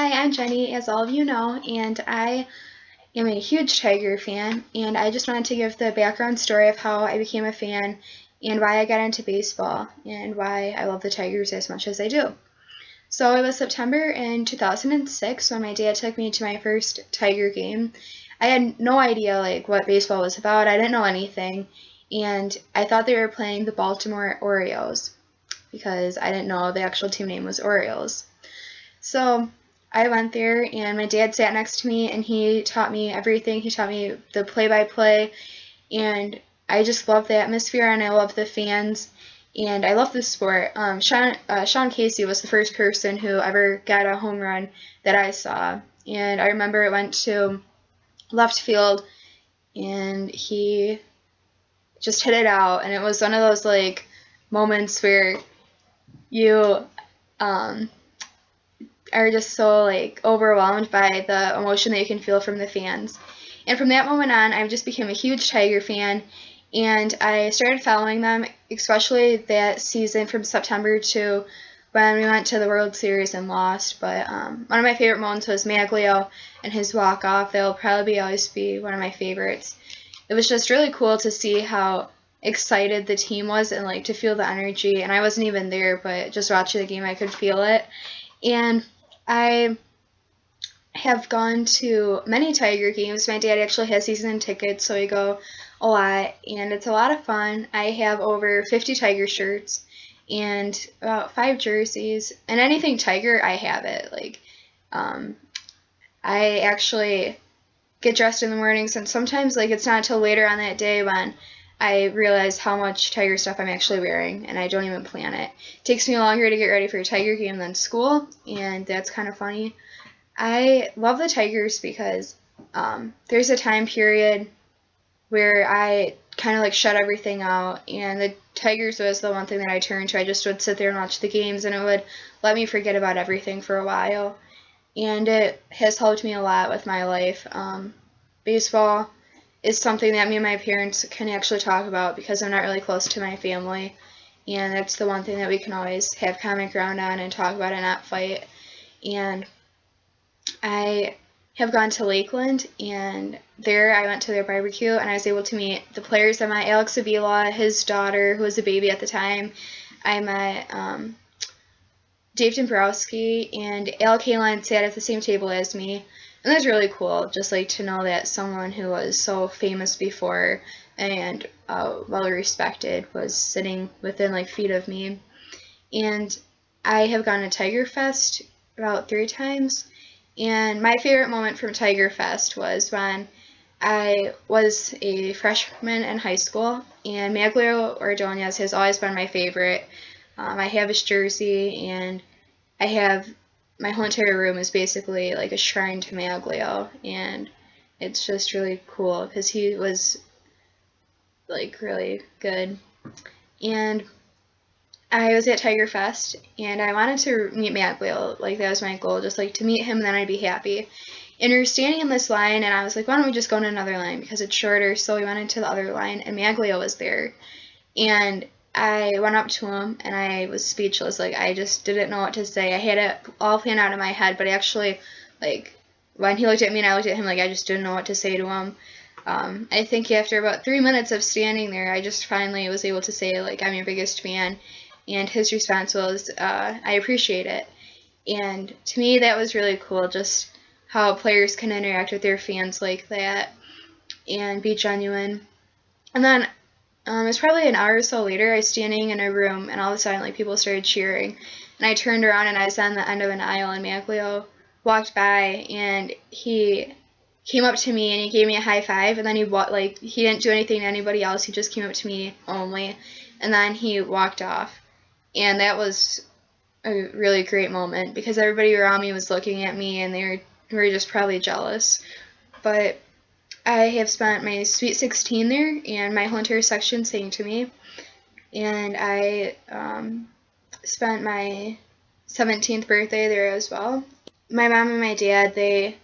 Hi, I'm Jenny, as all of you know, and I am a huge Tiger fan. And I just wanted to give the background story of how I became a fan and why I got into baseball and why I love the Tigers as much as I do. So it was September in 2006 when my dad took me to my first Tiger game. I had no idea what baseball was about. I didn't know anything, and I thought they were playing the Baltimore Orioles because I didn't know the actual team name was Orioles. So I went there, and my dad sat next to me, and he taught me everything. He taught me the play-by-play, and I just love the atmosphere, and I love the fans, and I love the sport. Sean Casey was the first person who ever got a home run that I saw, and I remember it went to left field, and he just hit it out, and it was one of those moments where you are just so overwhelmed by the emotion that you can feel from the fans. And from that moment on, I just became a huge Tiger fan, and I started following them, especially that season from September to when we went to the World Series and lost. But one of my favorite moments was Maglio and his walk-off. That will probably always be one of my favorites. It was just really cool to see how excited the team was and to feel the energy. And I wasn't even there, but just watching the game, I could feel it. And I have gone to many Tiger games. My dad actually has season tickets, so we go a lot, and it's a lot of fun. I have over 50 Tiger shirts and about 5 jerseys, and anything Tiger, I have it. I actually get dressed in the mornings, and sometimes it's not until later on that day when I realize how much Tiger stuff I'm actually wearing, and I don't even plan it. It takes me longer to get ready for a Tiger game than school, and that's kind of funny. I love the Tigers because there's a time period where I kind of shut everything out, and the Tigers was the one thing that I turned to. I just would sit there and watch the games, and it would let me forget about everything for a while, and it has helped me a lot with my life. Baseball is something that me and my parents can actually talk about because I'm not really close to my family, and that's the one thing that we can always have common ground on and talk about and not fight. And I have gone to Lakeland, and there I went to their barbecue, and I was able to meet the players. I met Alex Avila, his daughter, who was a baby at the time. I met Dave Dombrowski, and Al Kaline sat at the same table as me. And that's really cool, just to know that someone who was so famous before and well respected was sitting within feet of me. And I have gone to Tiger Fest about 3 times. And my favorite moment from Tiger Fest was when I was a freshman in high school, and Maglio Ordonez has always been my favorite. I have his jersey, and I have my whole entire room is basically a shrine to Maglio, and it's just really cool because he was really good. And I was at Tiger Fest, and I wanted to meet Maglio. That was my goal, just to meet him, and then I'd be happy. And we were standing in this line, and I was like, why don't we just go to another line because it's shorter? So we went into the other line, and Maglio was there. And I went up to him, and I was speechless. I just didn't know what to say. I had it all planned out in my head, but actually, when he looked at me and I looked at him, I just didn't know what to say to him. I think after about 3 minutes of standing there, I just finally was able to say, I'm your biggest fan. And his response was, I appreciate it. And to me, that was really cool, just how players can interact with their fans like that and be genuine. And then it was probably an hour or so later, I was standing in a room, and all of a sudden, people started cheering. And I turned around, and I was on the end of an aisle, and Maglio walked by, and he came up to me, and he gave me a high five, and then he didn't do anything to anybody else. He just came up to me only, and then he walked off. And that was a really great moment because everybody around me was looking at me, and they were just probably jealous. But I have spent my Sweet 16 there, and my whole entire section sang to me. And I spent my 17th birthday there as well. My mom and my dad, they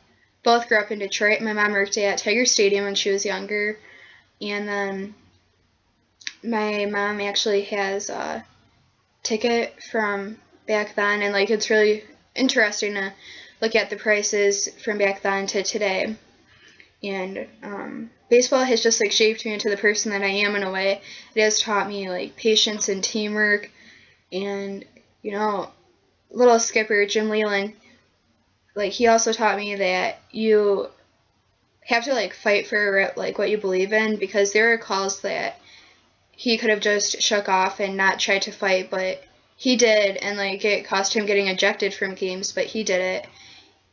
both grew up in Detroit. My mom worked at Tiger Stadium when she was younger. And then my mom actually has a ticket from back then, and it's really interesting to look at the prices from back then to today. And baseball has just like shaped me into the person that I am in a way. It has taught me like patience and teamwork. And little skipper Jim Leland, like he also taught me that you have to like fight for like what you believe in, because there are calls that he could have just shook off and not tried to fight, but he did, and like it cost him getting ejected from games, but he did it.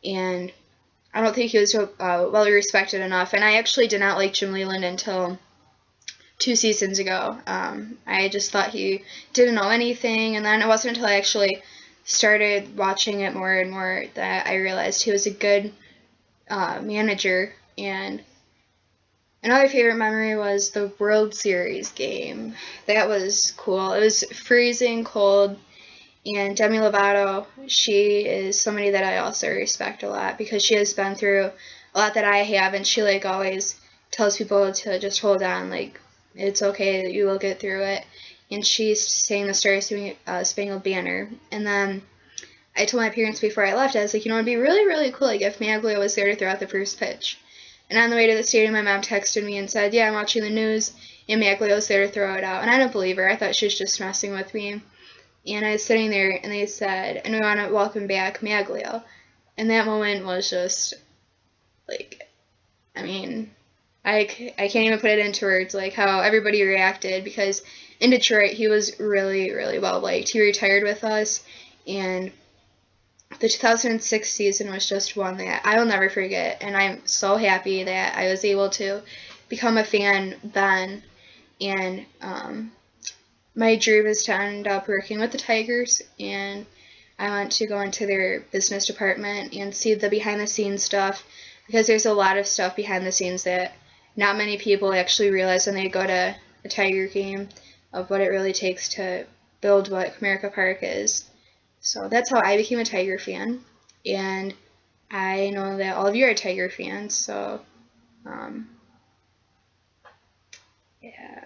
And I don't think he was well respected enough. And I actually did not like Jim Leland until 2 seasons ago. I just thought he didn't know anything, and then it wasn't until I actually started watching it more and more that I realized he was a good manager. And another favorite memory was the World Series game. That was cool. It was freezing cold, and Demi Lovato, she is somebody that I also respect a lot, because she has been through a lot that I have, and she like always tells people to just hold on, like it's okay, that you will get through it. And she sang the Star Spangled Banner. And then I told my parents before I left, I was like, it'd be really, really cool like if Maglia was there to throw out the first pitch. And on the way to the stadium, my mom texted me and said, yeah, I'm watching the news, and Maglia was there to throw it out. And I didn't believe her. I thought she was just messing with me. And I was sitting there, and they said, and we want to welcome back Maglio. And that moment was just, like, I mean, I can't even put it into words, like, how everybody reacted, because in Detroit, he was really, really well liked. He retired with us, and the 2006 season was just one that I will never forget, and I'm so happy that I was able to become a fan then. And my dream is to end up working with the Tigers, and I want to go into their business department and see the behind the scenes stuff, because there's a lot of stuff behind the scenes that not many people actually realize when they go to a Tiger game, of what it really takes to build what Comerica Park is. So that's how I became a Tiger fan, and I know that all of you are Tiger fans, so yeah.